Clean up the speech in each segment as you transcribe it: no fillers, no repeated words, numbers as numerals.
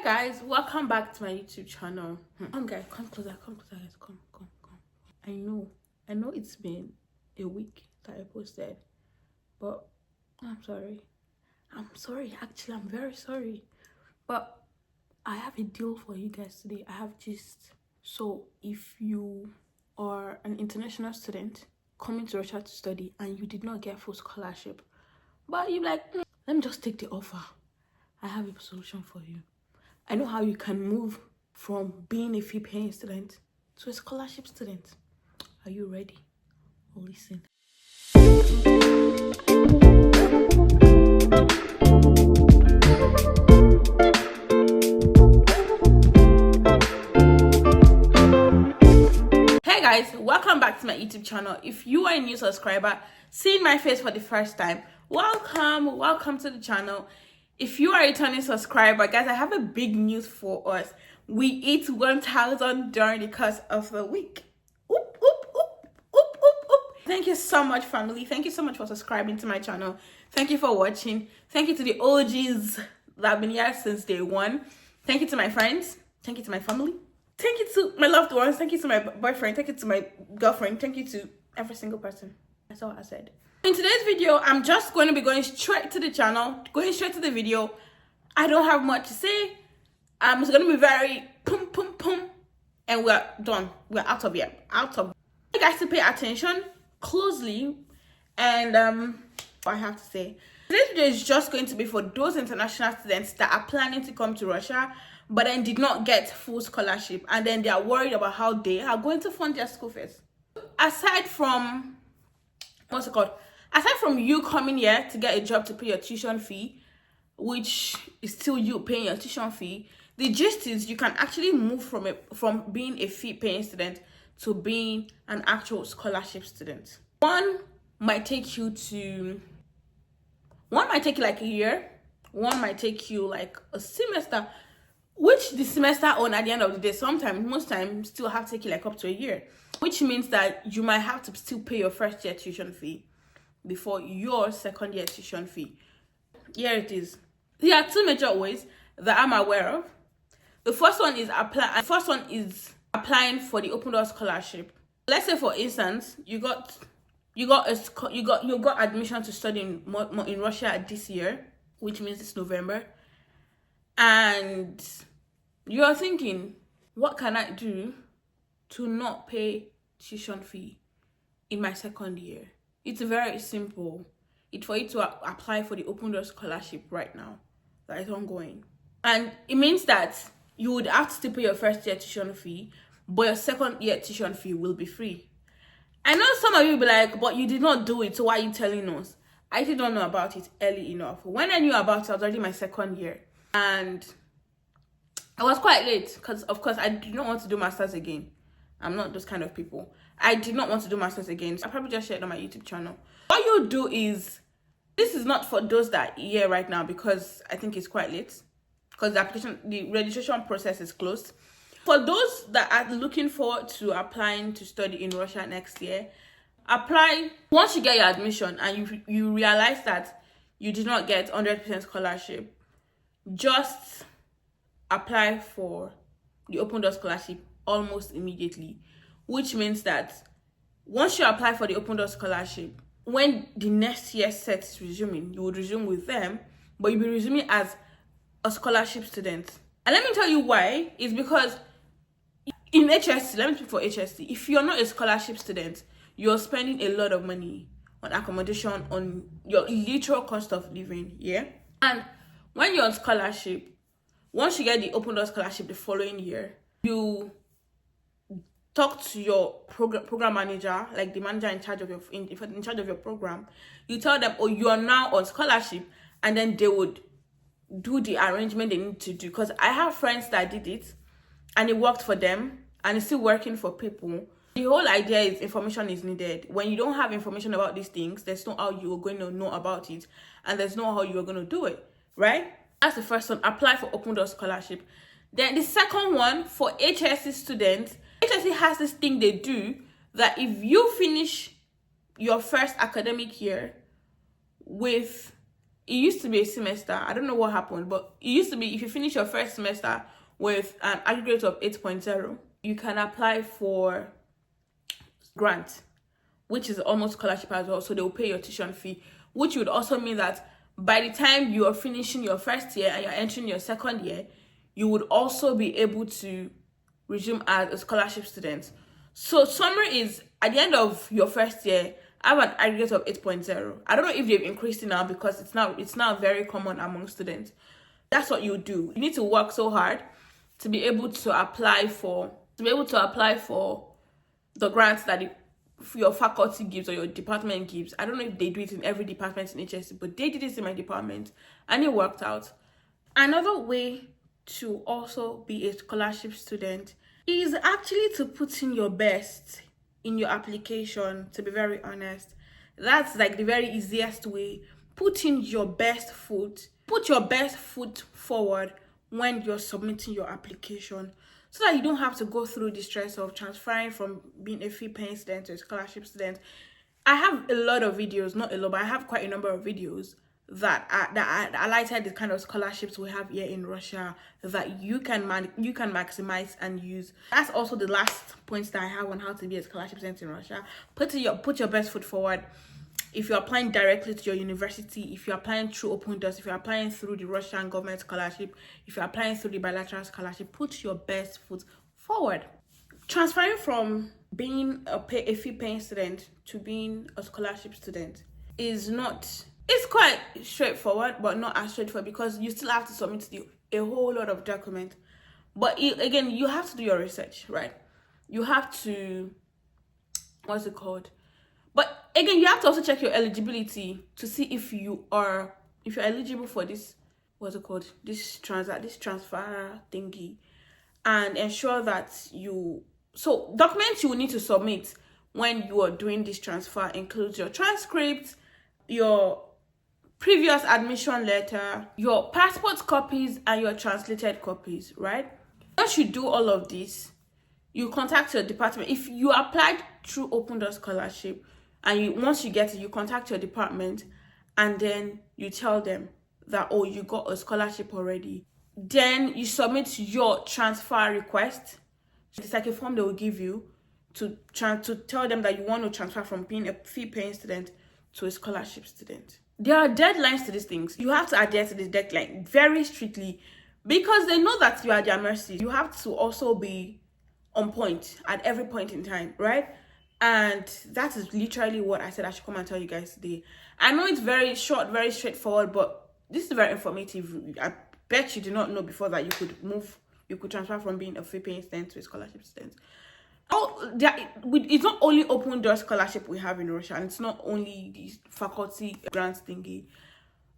Guys, welcome back to my YouTube channel. Come guys, come closer, guys, come. I know it's been a week that I posted, but I'm sorry, actually I'm very sorry, but I have a deal for you guys today. I have gist. So if you are an international student coming to Russia to study and you did not get full scholarship, but you're like, let me just take the offer, I have a solution for you. I know how you can move from being a fee-paying student to a scholarship student. Are you ready? Well, listen. Hey guys, welcome back to my YouTube channel. If you are a new subscriber, seeing my face for the first time, welcome to the channel. If you are a returning subscriber, guys, I have a big news for us. We hit 1,000 during the course of the week. Oop. Thank you so much, family. Thank you so much for subscribing to my channel. Thank you for watching. Thank you to the OGs that have been here since day one. Thank you to my friends. Thank you to my family. Thank you to my loved ones. Thank you to my boyfriend. Thank you to my girlfriend. Thank you to every single person. That's all I said. In today's video, I'm just going to be going straight to the channel, going straight to the video. I don't have much to say. It's going to be very pum, and we're done. We're out of here. You guys to pay attention closely, and what I have to say. Today's video is just going to be for those international students that are planning to come to Russia, but then did not get full scholarship, and then they are worried about how they are going to fund their school fees. Aside from you coming here to get a job to pay your tuition fee, which is still you paying your tuition fee, the gist is you can actually move from being a fee-paying student to being an actual scholarship student. One might take you like a year, one might take you like a semester, which the semester on at the end of the day, most times still have to take you like up to a year, which means that you might have to still pay your first year tuition fee before your second year tuition fee. Here it is. There are two major ways that I'm aware of. The first one is applying for the open door scholarship. Let's say, for instance, you got admission to study in Russia this year, which means it's November, and you're thinking, what can I do to not pay tuition fee in my second year? It's very simple. It's for you to apply for the open door scholarship right now that is ongoing, and it means that you would have to still pay your first year tuition fee, but your second year tuition fee will be free. I know some of you will be like, but you did not do it, so why are you telling us? I did not know about it early enough. When I knew about it, I was already my second year, and I was quite late because, of course, I did not want to do masters again. I'm not those kind of people. I did not want to do masters again, so I probably just shared on my YouTube channel. What you do is, this is not for those that are here right now because I think it's quite late, because the registration process is closed. For those that are looking forward to applying to study in Russia next year, apply. Once you get your admission and you realize that you did not get 100% scholarship, just apply for the open door scholarship almost immediately, which means that once you apply for the open door scholarship, when the next year set is resuming, you would resume with them, but you'll be resuming as a scholarship student. And let me tell you why. It's because in HSC, let me speak for HSC, if you're not a scholarship student, you're spending a lot of money on accommodation, on your literal cost of living, yeah? And when you're on scholarship, once you get the open door scholarship the following year, you talk to your program manager, like the manager in charge of your program. You tell them, oh, you are now on scholarship, and then they would do the arrangement they need to do. Because I have friends that did it and it worked for them, and it's still working for people. The whole idea is information is needed. When you don't have information about these things, there's no how you're going to know about it, and there's no how you're going to do it, right? That's the first one. Apply for open door scholarship. Then the second one, for HSC students, HSC has this thing they do that if you finish your first academic year with it used to be a semester. I don't know what happened, but it used to be if you finish your first semester with an aggregate of 8.0, you can apply for grant, which is almost scholarship as well. So they will pay your tuition fee, which would also mean that by the time you are finishing your first year and you're entering your second year, you would also be able to resume as a scholarship student. So summary is, at the end of your first year, I have an aggregate of 8.0. I don't know if they've increased it now because it's now very common among students. That's what you do. You need to work so hard to be able to apply for the grants that your faculty gives or your department gives. I don't know if they do it in every department in HSC, but they did it in my department and it worked out. Another way to also be a scholarship student is actually to put in your best in your application, to be very honest. That's like the very easiest way. Put in your best foot. Put your best foot forward when you're submitting your application, so that you don't have to go through the stress of transferring from being a fee-paying student to a scholarship student. I have a lot of videos, not a lot, but I have quite a number of videos that highlighted the kind of scholarships we have here in Russia that you can maximize and use. That's also the last points that I have on how to be a scholarship student in Russia. Put your best foot forward. If you're applying directly to your university, if you're applying through Open Doors, if you're applying through the Russian government scholarship, if you're applying through the bilateral scholarship, put your best foot forward. Transferring from being a fee-paying student to being a scholarship student it's quite straightforward, but not as straightforward because you still have to submit a whole lot of documents. But again, you have to do your research, right? You have to, what's it called? But again, you have to also check your eligibility to see if you're eligible for this, what's it called? This transfer thingy, and ensure that so documents you will need to submit when you are doing this transfer includes your transcript, your previous admission letter, your passport copies, and your translated copies, right? Once you do all of this, you contact your department. If you applied through Open Door Scholarship, and once you get it, you contact your department, and then you tell them that, oh, you got a scholarship already. Then you submit your transfer request. It's like a form they will give you to tell them that you want to transfer from being a fee-paying student to a scholarship student. There are deadlines to these things. You have to adhere to this deadline very strictly because they know that you are at their mercy. You have to also be on point at every point in time, right? And that is literally what I said I should come and tell you guys today. I know it's very short, very straightforward, but this is very informative. I bet you did not know before that you could transfer from being a fee-paying student to a scholarship student. It's not only Open Door Scholarship we have in Russia, and it's not only the faculty grants thingy.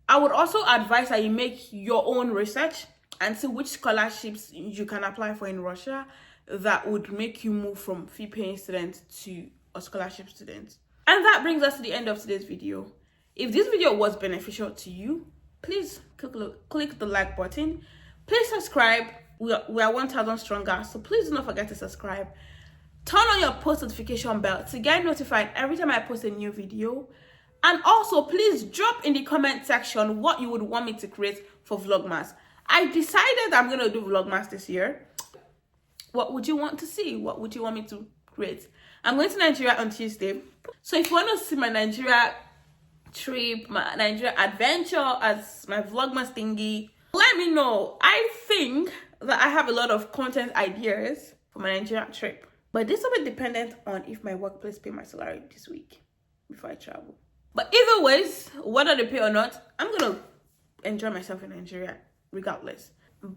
I would also advise that you make your own research and see which scholarships you can apply for in Russia that would make you move from fee-paying student to a scholarship student. And that brings us to the end of today's video. If this video was beneficial to you, please click the like button. Please subscribe. We are 1,000 stronger, so please do not forget to subscribe. Turn on your post notification bell to get notified every time I post a new video. And also, please drop in the comment section what you would want me to create for Vlogmas. I decided I'm going to do Vlogmas this year. What would you want to see? What would you want me to create? I'm going to Nigeria on Tuesday. So if you want to see my Nigeria trip, my Nigeria adventure as my Vlogmas thingy, let me know. I think that I have a lot of content ideas for my Nigeria trip. But this will be dependent on if my workplace pay my salary this week before I travel. But either ways, whether they pay or not, I'm going to enjoy myself in Nigeria regardless.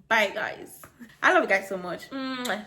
Bye, guys. I love you guys so much. Mwah.